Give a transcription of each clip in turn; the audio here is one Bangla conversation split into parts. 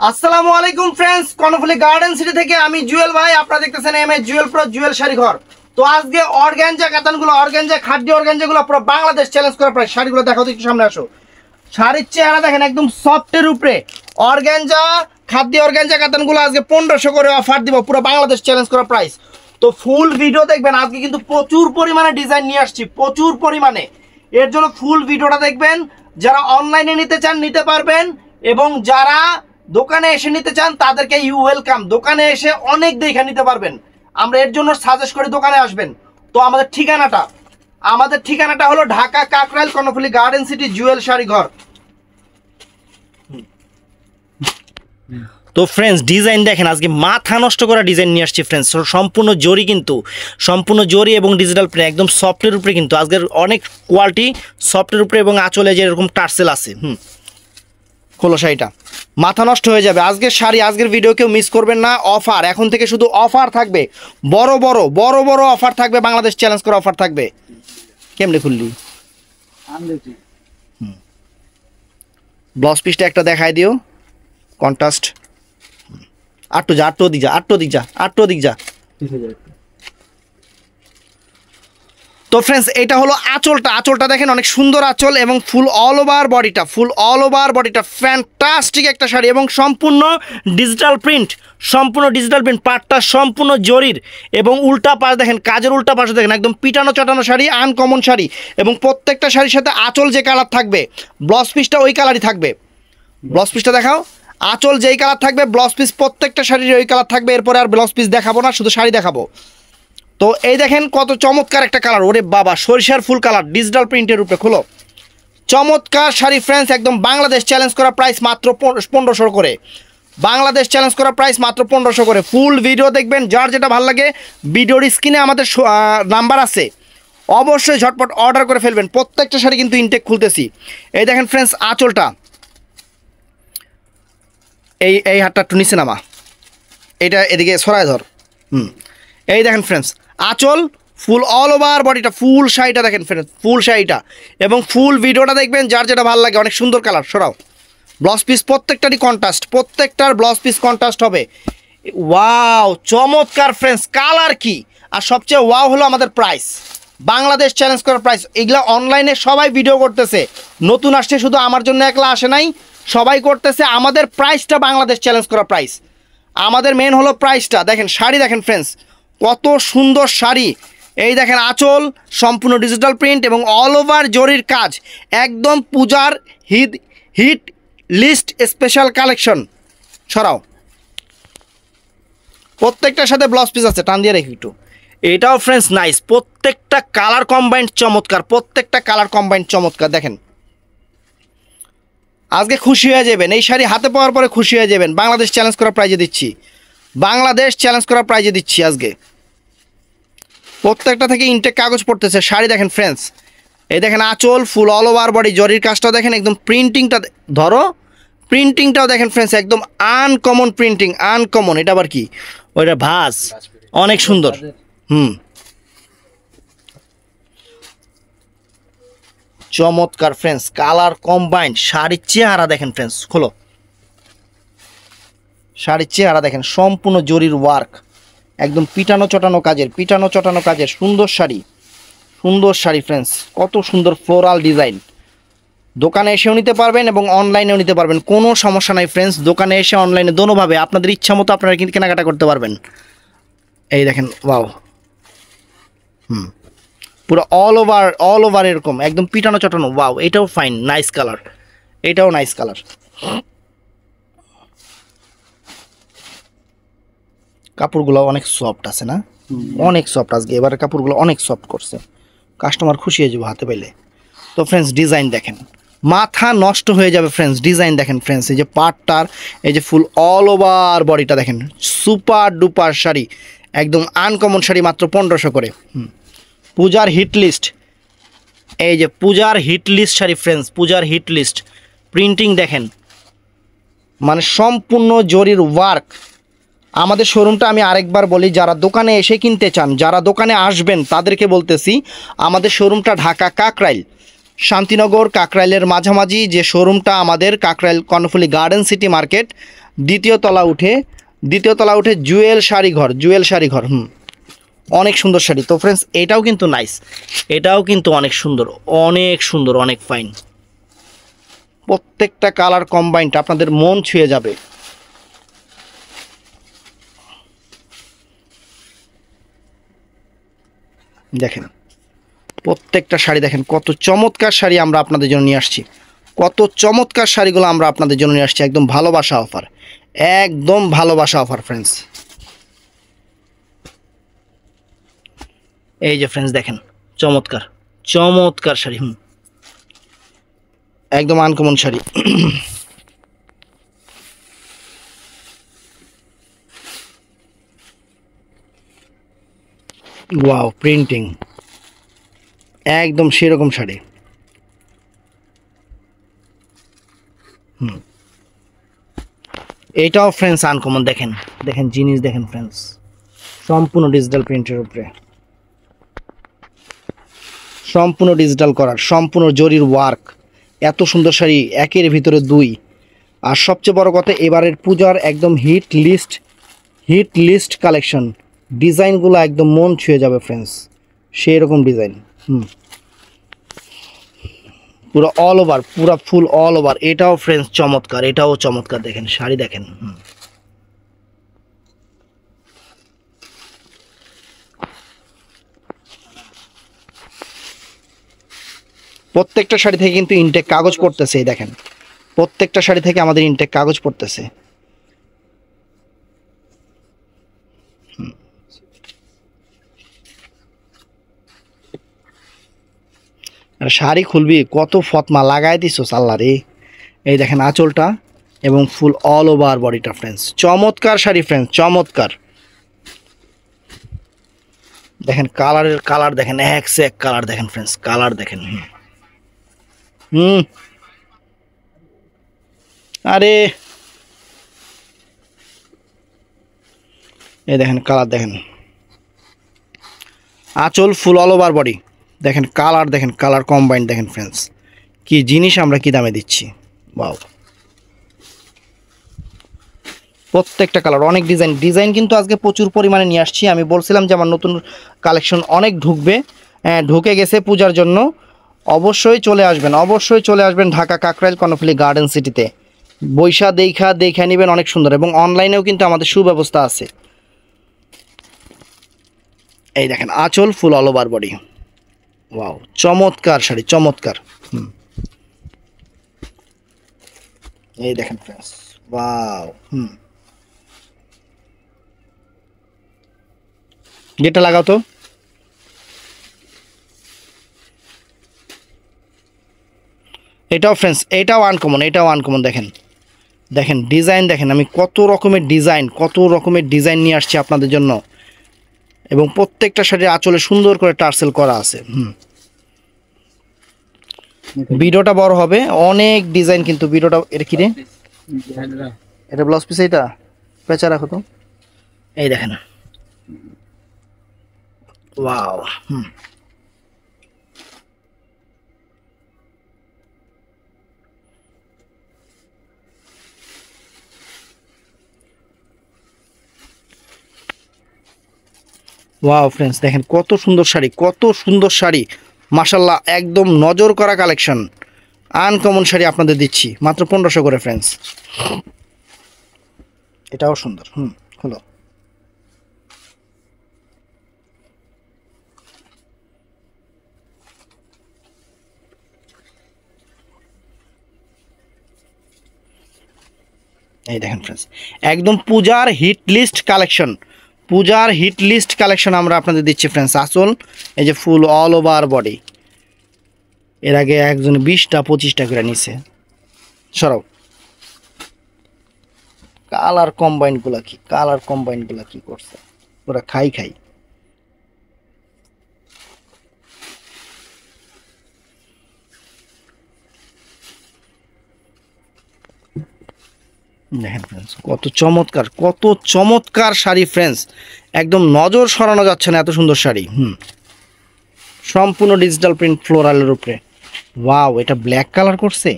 আসসালামু আলাইকুম ফ্রেন্ডস, কর্ণফুলী গার্ডেন সিটি থেকে আমি জুয়েল ভাই। আপনারা দেখতেছেন M A Jewel pro Jewel sari ঘর। তো আজকে অর্গানজা কাতানগুলো, অর্গানজা খাদ্য অর্গানজাগুলো পুরো বাংলাদেশ চ্যালেঞ্জ করা প্রায় শাড়িগুলো দেখাও তো, একটু সামনে আসো। শাড়ির চেহারা দেখেন একদম সফটের উপরে। অর্গানজা খাদ্য অর্গানজা কাতানগুলো আজকে 1500 করে অফার দিব, পুরো বাংলাদেশ চ্যালেঞ্জ করা প্রাইস। তো ফুল ভিডিও দেখবেন, আজকে কিন্তু প্রচুর পরিমাণে ডিজাইন নিয়ে আসছি, প্রচুর পরিমাণে। এর জন্য ফুল ভিডিওটা দেখবেন। যারা অনলাইনে নিতে চান নিতে পারবেন, এবং যারা দোকানে এসে নিতে চান তাদেরকে ইউ ওয়েলকাম। দোকানে এসে অনেক দেখে নিতে পারবেন। আমরা এর জন্য সাজেস্ট করি দোকানে আসবেন। তো আমাদের ঠিকানাটা হলো ঢাকা কাকরাইল কর্ণফুলী গার্ডেন সিটি জুয়েল শাড়ি ঘর। তো ফ্রেন্ডস ডিজাইন দেখেন, আজকে মাথা নষ্ট করা ডিজাইন নিয়ে আসছি ফ্রেন্ডস। সম্পূর্ণ জরি, কিন্তু সম্পূর্ণ জরি এবং ডিজিটাল প্রিন্ট, একদম সফটের উপরে। কিন্তু আজকের অনেক কোয়ালিটি সফটের উপরে, এবং আঁচলে যে এরকম টার্সেল আছে। খোলো শাড়িটা, মাথা নষ্ট হয়ে যাবে। আজকের শাড়ি, আজকের ভিডিও কেউ মিস করবেন না। অফার এখন থেকে শুধু অফার থাকবে, বড় বড় অফার থাকবে, বাংলাদেশ চ্যালেঞ্জ করে অফার থাকবে। কেমনে খুললি? ব্লাউজ পিসটা একটা দেখাই দিও, কন্ট্রাস্ট। আটটো দিক যা। তো ফ্রেন্ডস এটা হলো আঁচলটা দেখেন, অনেক সুন্দর আঁচল, এবং ফুল অল ওভার বডিটা ফ্যান্টাস্টিক একটা শাড়ি, এবং সম্পূর্ণ ডিজিটাল প্রিন্ট। পাটটা সম্পূর্ণ জরির, এবং উল্টা পাশ দেখেন, কাজের উল্টা পাশে দেখেন একদম পিটানো চটানো শাড়ি, আনকমন শাড়ি। এবং প্রত্যেকটা শাড়ির সাথে আঁচল যে কালার থাকবে, ব্লাউজ পিসটা ওই কালারই থাকবে। ব্লাউজ পিসটা দেখাও। আঁচল যেই কালার থাকবে, ব্লাউজ পিস প্রত্যেকটা শাড়ির ওই কালার থাকবে। এরপরে আর ব্লাউজ পিস দেখাবো না, শুধু শাড়ি দেখাবো। তো এই দেখেন কত চমৎকার একটা কালার, ওরে বাবা, সরিষার ফুল কালার, ডিজিটাল প্রিন্টের উপরে। খোলো, চমৎকার শাড়ি ফ্রেন্ডস, একদম বাংলাদেশ চ্যালেঞ্জ করা প্রাইস মাত্র 1500 করে। বাংলাদেশ চ্যালেঞ্জ করা প্রাইস মাত্র 1500 করে। ফুল ভিডিও দেখবেন, যার যেটা ভালো লাগে ভিডিওর স্ক্রিনে আমাদের নাম্বার আছে, অবশ্যই ঝটপট অর্ডার করে ফেলবেন। প্রত্যেকটা শাড়ি কিন্তু ইনটেক খুলতেছি। এই দেখেন ফ্রেন্ডস আঁচলটা, এই হাতটা একটু নিচে নামা, এটা এদিকে সরায় ধর। এই দেখেন ফ্রেন্ডস আঁচল, ফুল অল ওভার বডিটা, ফুল শাড়িটা দেখেন ফ্রেন্ডস, ফুল শাড়িটা। এবং ফুল ভিডিওটা দেখবেন, যার যেটা ভালো লাগে। অনেক সুন্দর কালার। সরাও। ব্লাউজ পিস প্রত্যেকটারই কন্ট্রাস্ট, প্রত্যেকটার ব্লাউজ পিস কন্ট্রাস্ট হবে। ওয়াও, চমৎকার ফ্রেন্ডস, কালার কি! আর সবচেয়ে ওয়াও হলো আমাদের প্রাইস, বাংলাদেশ চ্যালেঞ্জ করার প্রাইস। এগুলো অনলাইনে সবাই ভিডিও করতেছে, নতুন আসছে, শুধু আমার জন্য একলা আসে নাই, সবাই করতেছে। আমাদের প্রাইসটা বাংলাদেশ চ্যালেঞ্জ করা প্রাইস, আমাদের মেন হলো প্রাইসটা। দেখেন শাড়ি দেখেন ফ্রেন্ডস, কত সুন্দর শাড়ি। এই দেখেন আঁচল সম্পূর্ণ ডিজিটাল প্রিন্ট, এবং অল ওভার জরির কাজ, একদম পূজার হিট লিস্ট স্পেশাল কালেকশন। সরাও। প্রত্যেকটার সাথে ব্লাউজ পিস আছে, টান দিয়ে রেখে একটু। এটাও ফ্রেন্ডস নাইস, প্রত্যেকটা কালার কম্বাইন্ড চমৎকার, দেখেন। আজকে খুশি হয়ে যাবেন, এই শাড়ি হাতে পাওয়ার পরে খুশি হয়ে যাবেন। বাংলাদেশ চ্যালেঞ্জ করা প্রাইজে দিচ্ছি, আজকে প্রত্যেকটা থেকে ইনটেক কাগজ পড়তেছে। শাড়ি দেখেন ফ্রেন্ডস, এই দেখেন আঁচল, ফুল অল ওভার বডি, জরির কাজটাও দেখেন, একদম প্রিন্টিংটাও দেখেন ফ্রেন্ডস, একদম আনকমন প্রিন্টিং, আনকমন। এটা আবার কি? ওইটা ভাঁজ, অনেক সুন্দর। চমৎকার ফ্রেন্ডস, কালার কম্বাইন্ড। শাড়ির চেহারা দেখেন ফ্রেন্ডস, খোলো। শাড়ির চেহারা দেখেন, সম্পূর্ণ জরির ওয়ার্ক, একদম পিটানো চটানো কাজের সুন্দর শাড়ি ফ্রেন্ডস। কত সুন্দর ফ্লোরাল ডিজাইন। দোকানে এসেও নিতে পারবেন এবং অনলাইনেও নিতে পারবেন, কোনো সমস্যা নাই ফ্রেন্ডস। দোকানে এসে অনলাইনে দোনোভাবে আপনাদের ইচ্ছা মতো আপনারা কিন্তু কেনাকাটা করতে পারবেন। এই দেখেন, ওয়াও, পুরো অল ওভার এরকম একদম পিটানো চটানো। ওয়াও, এটাও ফাইন, নাইস কালার, এটাও নাইস কালার। কাপড়গুলো অনেক সফট আছে না? অনেক সফট। আজকে এবারে কাপড়গুলো অনেক সফট করছে, কাস্টমার খুশি হয়ে যাবে হাতে পেলে। তো ফ্রেন্ডস ডিজাইন দেখেন, মাথা নষ্ট হয়ে যাবে ফ্রেন্ডস। ডিজাইন দেখেন ফ্রেন্ডস, এই যে পাটটার, এই যে ফুল অল ওভার বডিটা দেখেন, সুপার ডুপার শাড়ি, একদম আনকমন শাড়ি, মাত্র 1500 করে। পূজার হিট লিস্ট, এই যে পূজার হিট লিস্ট শাড়ি ফ্রেন্ডস, পূজার হিট লিস্ট। প্রিন্টিং দেখেন, মানে সম্পূর্ণ জরির ওয়ার্ক। আমাদের শোরুমটা আমি আরেকবার বলি, যারা দোকানে এসে কিনতে চান, যারা দোকানে আসবেন তাদেরকে বলতেছি, আমাদের শোরুমটা ঢাকা কাকরাইল শান্তিনগর কাকরাইলের মাঝামাঝি যে শোরুমটা আমাদের Kakrail Karnaphuli garden city market, দ্বিতীয় তলা উঠে জুয়েল শাড়িঘর। অনেক সুন্দর শাড়ি। তো ফ্রেন্ডস এটাও কিন্তু নাইস, এটাও কিন্তু অনেক সুন্দর, অনেক ফাইন। প্রত্যেকটা কালার কম্বাইনটা আপনাদের মন ছুঁয়ে যাবে। দেখেন প্রত্যেকটা শাড়ি, দেখেন কত চমৎকার শাড়ি আমরা আপনাদের জন্য নিয়ে আসছি, কত চমৎকার শাড়িগুলো আমরা আপনাদের জন্য নিয়ে আসছি। একদম ভালোবাসা অফার ফ্রেন্ডস। এই যে ফ্রেন্ডস দেখেন চমৎকার শাড়ি, একদম আনকমন শাড়ি। ওয়াও, প্রিন্টিং একদম সেরকম শাড়ি। এটাও ফ্রেন্ডস আনকমন। দেখেন জিনিস দেখেন ফ্রেন্ডস, সম্পূর্ণ ডিজিটাল প্রিন্টের উপরে, সম্পূর্ণ ডিজিটাল করার, সম্পূর্ণ জরির ওয়ার্ক। এত সুন্দর শাড়ি, একের ভিতরে দুই। আর সবচেয়ে বড় কথা, এবারের পূজার একদম হিট লিস্ট কালেকশন। ডিজাইনগুলো একদম মন ছুঁয়ে যাবে ফ্রেন্ডস, সেই রকম ডিজাইন। পুরো অল ওভার, পুরো ফুল অল ওভার। এটাও ফ্রেন্ডস চমৎকার, এটাও চমৎকার। দেখেন শাড়ি দেখেন। প্রত্যেকটা শাড়ি থেকে কিন্তু ইনটেক কাগজ পড়তেছে। এই দেখেন প্রত্যেকটা শাড়ি থেকে আমাদের ইনটেক কাগজ পড়তেছে। আর শাড়ি খুলবি কত ফতমা লাগাই দিছো আল্লাহ রে। এই দেখেন আঁচলটা এবং ফুল অল ওভার বডিটা ফ্রেন্ডস। চমৎকার শাড়ি ফ্রেন্ডস, চমৎকার। দেখেন কালার দেখেন, এক সে এক কালার দেখেন ফ্রেন্ডস, কালার দেখেন। আরে এই দেখেন কালার দেখেন, আঁচল ফুল অল ওভার বডি। দেখেন কালার কম্বাইন দেখেন ফ্রেন্ডস, কি জিনিস আমরা কি দামে দিচ্ছি। বাও, প্রত্যেকটা কালার, অনেক ডিজাইন কিন্তু আজকে প্রচুর পরিমাণে নিয়ে আসছি। আমি বলছিলাম যে আমার নতুন কালেকশন অনেক ঢুকে গেছে পূজার জন্য। অবশ্যই চলে আসবেন ঢাকা কাকরাইল কর্ণফুলী গার্ডেন সিটিতে। বৈশা দেখা নেবেন, অনেক সুন্দর। এবং অনলাইনেও কিন্তু আমাদের সুব্যবস্থা আছে। এই দেখেন আঁচল ফুল অল ওভার বডি। ওয়াও, চমৎকার শাড়ি, চমৎকার। এই দেখেন ফ্রেন্ডস, ওয়াও। যেটা লাগাও তো। এটাও ফ্রেন্ডস, এটাও আনকমন। দেখেন ডিজাইন দেখেন, আমি কত রকমের ডিজাইন নিয়ে আসছি আপনাদের জন্য। এবং প্রত্যেকটা শাড়ির আঁচলে সুন্দর করে টার্সেল করা আছে। ভিডিওটা বড় হবে, অনেক ডিজাইন কিন্তু ভিডিওটা। এটা কি রে, এটা ব্লাউজ পিস। এটা পেঁচা রাখো তো। এই দেখেন, ওয়াও। ওয়াও ফ্রেন্ডস, দেখেন কত সুন্দর শাড়ি, মাশাল্লাহ, একদম নজর করা কালেকশন। আনকমন শাড়ি আপনাদের দিচ্ছি মাত্র 1500 করে ফ্রেন্ডস। এটাও সুন্দর। হলো, এই দেখেন ফ্রেন্ডস, একদম পূজার হিট লিস্ট কালেকশন আমরা আপনাদের দিচ্ছি ফ্রেন্ডস। আসল এই যে ফুল অল ওভার বডি। এর আগে একজন 20টা 25টা করে নিছে। সরাও, কালার কম্বাইনগুলা কি করছে, ওরা খাই দেখেন ফ্রেন্ডস, কত চমৎকার শাড়ি ফ্রেন্ডস। একদম নজর সরানো যাচ্ছে না, এত সুন্দর শাড়ি। সম্পূর্ণ ডিজিটাল প্রিন্ট ফ্লোরালের উপরে। ওয়াও, এটা ব্ল্যাক কালার করছে।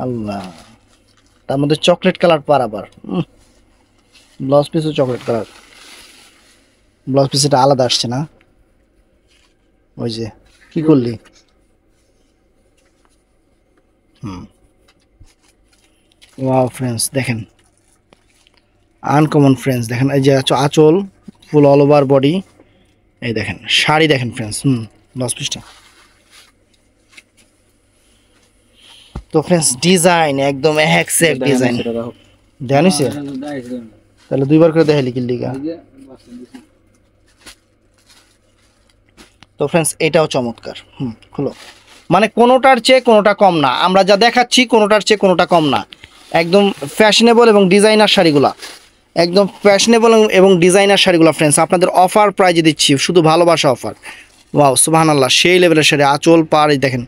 আল্লাহ, তার মধ্যে চকলেট কালার পার আবার। ব্লাউজ পিসও চকলেট কালার। ব্লাউজ পিস এটা আলাদা আসছে না? ওই যে কি করলি? ওয়াও ফ্রেন্ডস, দেখেন আনকমন ফ্রেন্ডস, দেখেন এই যে আঁচল ফুল অল ওভার বডি। এই দেখেন শাড়ি দেখেন ফ্রেন্ডস। ব্লাউজ পিসটা তো ফ্রেন্ডস ডিজাইন একদম এক সে এক ডিজাইন। জানিস তাহলে দুইবার করে দেখাইলি কি লিগা? তো ফ্রেন্ডস এটাও চমৎকার। খুলো, মানে কোনোটার চেয়ে কোনোটা কম না। আমরা যা দেখাচ্ছি কোনোটার চেয়ে কোনোটা কম না। একদম ফ্যাশনেবল এবং ডিজাইনার শাড়িগুলা, একদম ফ্যাশনেবল এবং ডিজাইনার শাড়িগুলো ফ্রেন্ডস আপনাদের অফার প্রাইজে দিচ্ছি, শুধু ভালোবাসা অফার। ওয়াও সুবহানাল্লাহ, সেই লেভেলের শাড়ি। আঁচল পাড় এই দেখেন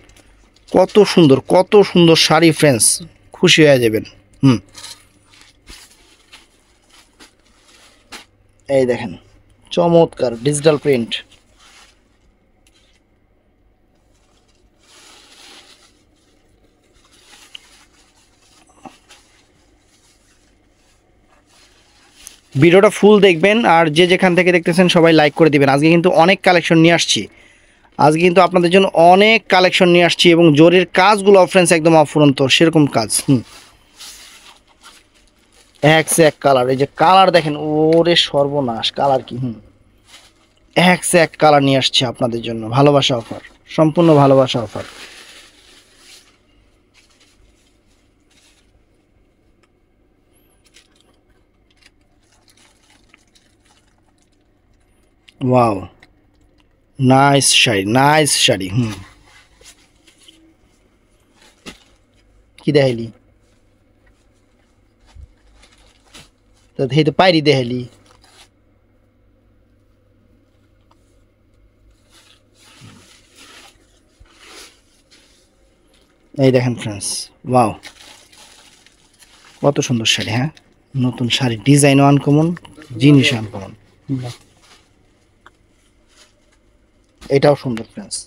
কত সুন্দর, কত সুন্দর শাড়ি ফ্রেন্ডস, খুশি হয়ে যাবেন। এই দেখেন চমৎকার ডিজিটাল প্রিন্ট। ভিডিওটা ফুল দেখবেন, আর যে যেখান থেকে দেখতেছেন সবাই লাইক করে দিবেন। আজকে কিন্তু অনেক কালেকশন নিয়ে আসছি, আজকে কিন্তু আপনাদের জন্য অনেক কালেকশন নিয়ে আসছি, এবং জরির কাজগুলো ফ্রেন্ডস একদম অফুরন্ত সেরকম কাজ। এক সে এক কালার। এই যে কালার দেখেন, ওরে সর্বনাশ কালার কি! এক সে এক কালার নিয়ে আসছি আপনাদের জন্য, ভালোবাসা অফার, সম্পূর্ণ ভালোবাসা offer. Wow, nice sari, nice sari. কি দেখাইলি? তো তো পাইরি দেখাইলি। এই দেখেন ফ্রেন্ডস, ওয়াও কত সুন্দর শাড়ি। হ্যাঁ, নতুন শাড়ি, ডিজাইনও আনকমন, জিনিস আনকমন। এটাও সুন্দর ফ্রেন্ডস,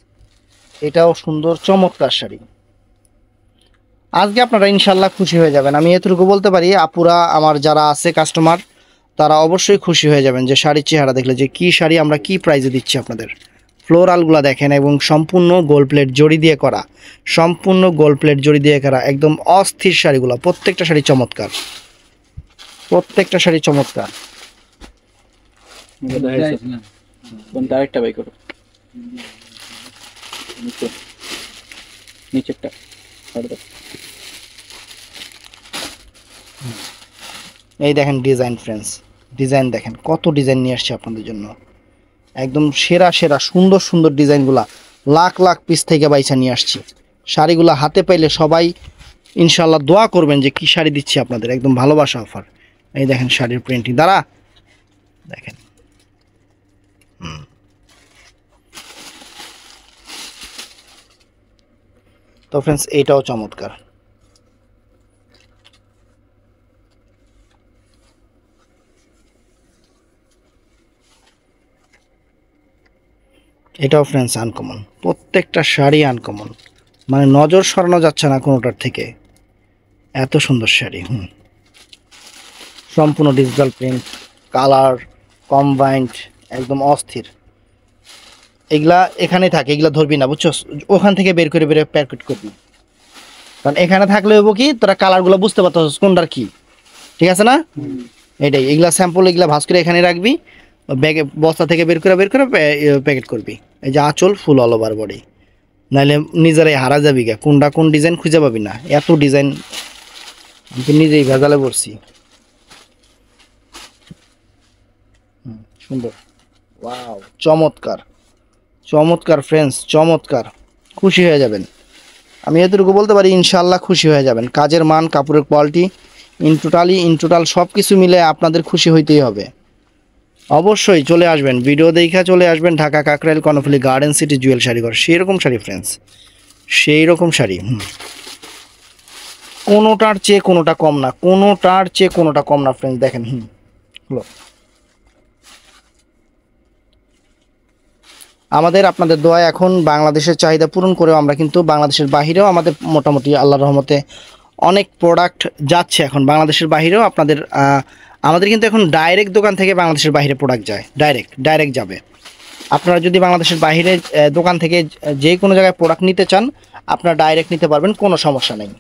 এটাও সুন্দর চমৎকার শাড়ি। আজকে আপনারা ইনশাল্লাহ খুশি হয়ে যাবেন, আমি এতটুকু বলতে পারি। আপুরা আমার যারা আছে কাস্টমার, তারা অবশ্যই খুশি হয়ে যাবেন যে শাড়ির চেহারা দেখলে, যে কি শাড়ি আমরা কি প্রাইজে দিচ্ছি আপনাদের। ফ্লোরালগুলো দেখেন, এবং সম্পূর্ণ গোল্ড প্লেট জড়ি দিয়ে করা, সম্পূর্ণ গোল্ড প্লেট জড়ি দিয়ে করা, একদম অস্থির শাড়িগুলো। প্রত্যেকটা শাড়ি চমৎকার, প্রত্যেকটা শাড়ি চমৎকার। আরেকটা বাই করো, নিচেরটা। এই দেখেন ডিজাইন ফ্রেন্ডস, ডিজাইন দেখেন কত ডিজাইন নিয়ে আসছে আপনাদের জন্য, একদম সেরা সেরা সুন্দর সুন্দর ডিজাইনগুলা লাখ লাখ পিস থেকে বাইছা নিয়ে আসছি। শাড়িগুলো হাতে পাইলে সবাই ইনশাল্লাহ দোয়া করবেন যে কি শাড়ি দিচ্ছি আপনাদের, একদম ভালোবাসা অফার। এই দেখেন শাড়ির প্রিন্টিং দ্বারা দেখেন। তো ফ্রেন্ডস এইটাও চমৎকার। এটাও ফ্রেন্ডস আনকমন, প্রত্যেকটা শাড়ি আনকমন, মানে নজর সরানো যাচ্ছে না কোনোটার থেকে, এত সুন্দর শাড়ি। সম্পূর্ণ ডিজিটাল প্রিন্ট, কালার কম্বাইন্ড, একদম অস্থির। এগুলা এখানেই থাকে, এগুলা ধরবি না বুঝছো, ওখান থেকে বের করে বের প্যাকেট করবি, কারণ এখানে থাকলে হবো কি তোরা কালারগুলো বুঝতে পারতো কোনটার কি, ঠিক আছে না? এটাই, এগুলা স্যাম্পল, এগুলা ভাঁজ করে এখানে রাখবি, ব্যাগে বস্তা থেকে বের করে প্যাকেট করবি। এই যে আঁচল ফুল অল ওভার বডি, নাহলে নিজেরাই হারা যাবি গা, কোনটা কোন ডিজাইন খুঁজে পাবি না, এত ডিজাইন। আমি তো নিজেই ভেজালে পড়ছি। সুন্দর, ওয়াও চমৎকার, চমৎকার ফ্রেন্ডস, চমৎকার, খুশি হয়ে যাবেন। আমি এতটুকু বলতে পারি ইনশাল্লাহ খুশি হয়ে যাবেন। কাজের মান, কাপড়ের কোয়ালিটি, ইন টোটাল সব কিছু মিলে আপনাদের খুশি হইতেই হবে। অবশ্যই চলে আসবেন, ভিডিও দেখা চলে আসবেন ঢাকা কাকরাইল কর্ণফুলী গার্ডেন সিটি জুয়েল শাড়িঘর। সেই রকম শাড়ি ফ্রেন্ডস, সেই রকম শাড়ি। কোনোটার চেয়ে কোনোটা কম না, কোনোটার চেয়ে কোনোটা কম না ফ্রেন্ডস। দেখেন হলো আমাদের আপনাদের দোয়ায় এখন বাংলাদেশের চাহিদা পূরণ করেও আমরা কিন্তু বাংলাদেশের বাহিরেও আমাদের মোটামুটি আল্লাহর রহমতে অনেক প্রোডাক্ট যাচ্ছে এখন বাংলাদেশের বাহিরেও আপনাদের আমাদের কিন্তু এখন ডাইরেক্ট দোকান থেকে বাংলাদেশের বাইরে প্রোডাক্ট যায়, ডাইরেক্ট যাবে। আপনারা যদি বাংলাদেশের বাইরে দোকান থেকে যে কোনো জায়গায় প্রোডাক্ট নিতে চান আপনারা ডাইরেক্ট নিতে পারবেন, কোনো সমস্যা নেই।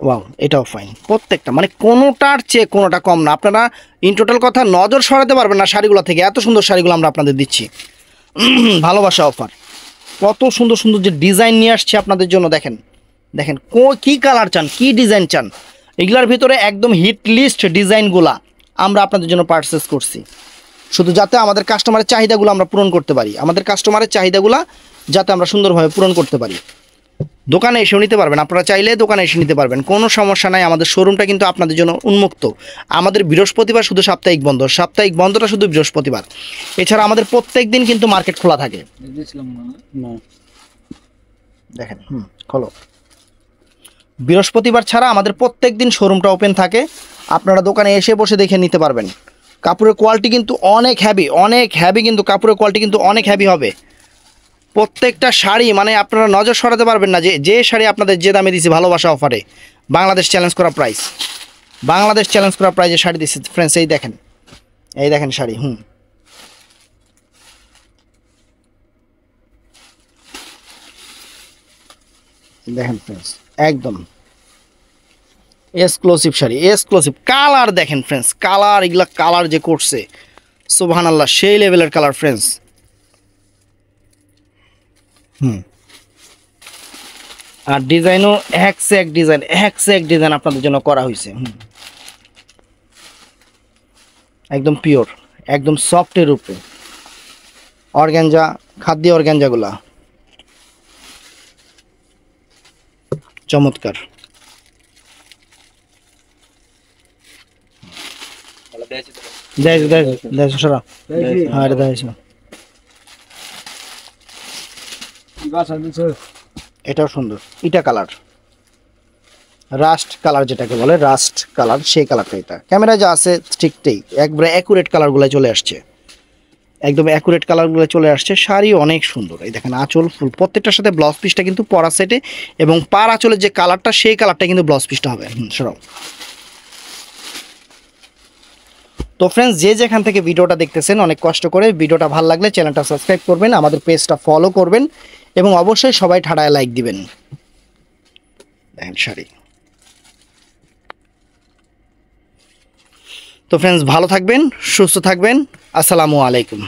ওয়াও, এটাও ফাইন, প্রত্যেকটা মানে কোনোটার চেয়ে কোনোটা কম না। আপনারা ইন টোটাল কথা নজর সরাতে পারবেন না শাড়িগুলো থেকে, এত সুন্দর শাড়িগুলো আমরা আপনাদের দিচ্ছি। ভালোবাসা অফার, কত সুন্দর সুন্দর যে ডিজাইন নিয়ে আসছে আপনাদের জন্য। দেখেন দেখেন কী কালার চান, কী ডিজাইন চান, এগুলার ভিতরে একদম হিট লিস্ট ডিজাইনগুলা আমরা আপনাদের জন্য পারচেস করছি, শুধু যাতে আমাদের কাস্টমারের চাহিদাগুলো আমরা পূরণ করতে পারি, আমাদের কাস্টমারের চাহিদাগুলো যাতে আমরা সুন্দরভাবে পূরণ করতে পারি। দোকানে এসেও নিতে পারবেন, আপনারা চাইলে দোকানে এসে নিতে পারবেন, কোনো সমস্যা নাই। আমাদের শোরুমটা কিন্তু আপনাদের জন্য উন্মুক্ত। আমাদের বৃহস্পতিবার শুধু সাপ্তাহিক বন্ধ, সাপ্তাহিক বন্ধটা শুধু বৃহস্পতিবার, এছাড়া আমাদের প্রত্যেক দিন কিন্তু মার্কেট খোলা থাকে। দেখেন খোলো, বৃহস্পতিবার ছাড়া আমাদের প্রত্যেক দিন শোরুমটা ওপেন থাকে, আপনারা দোকানে এসে বসে দেখে নিতে পারবেন। কাপড়ের কোয়ালিটি কিন্তু অনেক হ্যাভি, কিন্তু কাপড়ের কোয়ালিটি কিন্তু অনেক হ্যাভি হবে। প্রত্যেকটা শাড়ি মানে আপনারা নজর সরাতে পারবেন না যে শাড়ি আপনাদের যে দামে দিছি ভালোবাসা অফারে, বাংলাদেশ চ্যালেঞ্জ করা প্রাইস, বাংলাদেশ চ্যালেঞ্জ করা প্রাইজে শাড়ি দিচ্ছি ফ্রেন্ডস। এই দেখেন শাড়ি, দেখেন ফ্রেন্ডস, একদম এক্সক্লুসিভ শাড়ি, এক্সক্লুসিভ কালার। দেখেন ফ্রেন্ডস কালার, এগুলা কালার যে করছে সুবহানাল্লাহ, সেই লেভেলের কালার ফ্রেন্ডস। আর ডিজাইনও এক সে এক ডিজাইন আপনাদের জন্য করা হয়েছে। একদম পিওর, একদম সফটের উপরে অর্গানজা, খাদ্য অর্গানজাগুলা চমৎকার। এটাও সুন্দর, ইটা কালার, রাস্ট কালার যেটাকে বলে, রাস্ট কালার, সেই কালারটা। এটা ক্যামেরা যা আছে ঠিকটাই, একবারে অ্যাকুরেট কালারগুলো চলে আসছে, একদম অ্যাকুরেট কালারগুলো চলে আসছে। শাড়ি অনেক সুন্দর। এই দেখেন আঁচল ফুল, প্রত্যেকটার সাথে ব্লাউজ পিসটা কিন্তু পরা সেটে, এবং পার আঁচলের যে কালারটা সেই কালারটা কিন্তু ব্লাউজ পিসটা হবে। সরাও। তো ফ্রেন্ডস, যে যেখান থেকে ভিডিওটা দেখতেছেন অনেক কষ্ট করে, ভিডিওটা ভালো লাগলে চ্যানেলটা সাবস্ক্রাইব করবেন, আমাদের পেজটা ফলো করবেন, এবং অবশ্যই সবাই ঠাড়ায় লাইক দিবেন। দেখেন শাড়ি। তো ফ্রেন্ডস, ভালো থাকবেন, সুস্থ থাকবেন, আসসালামু আলাইকুম।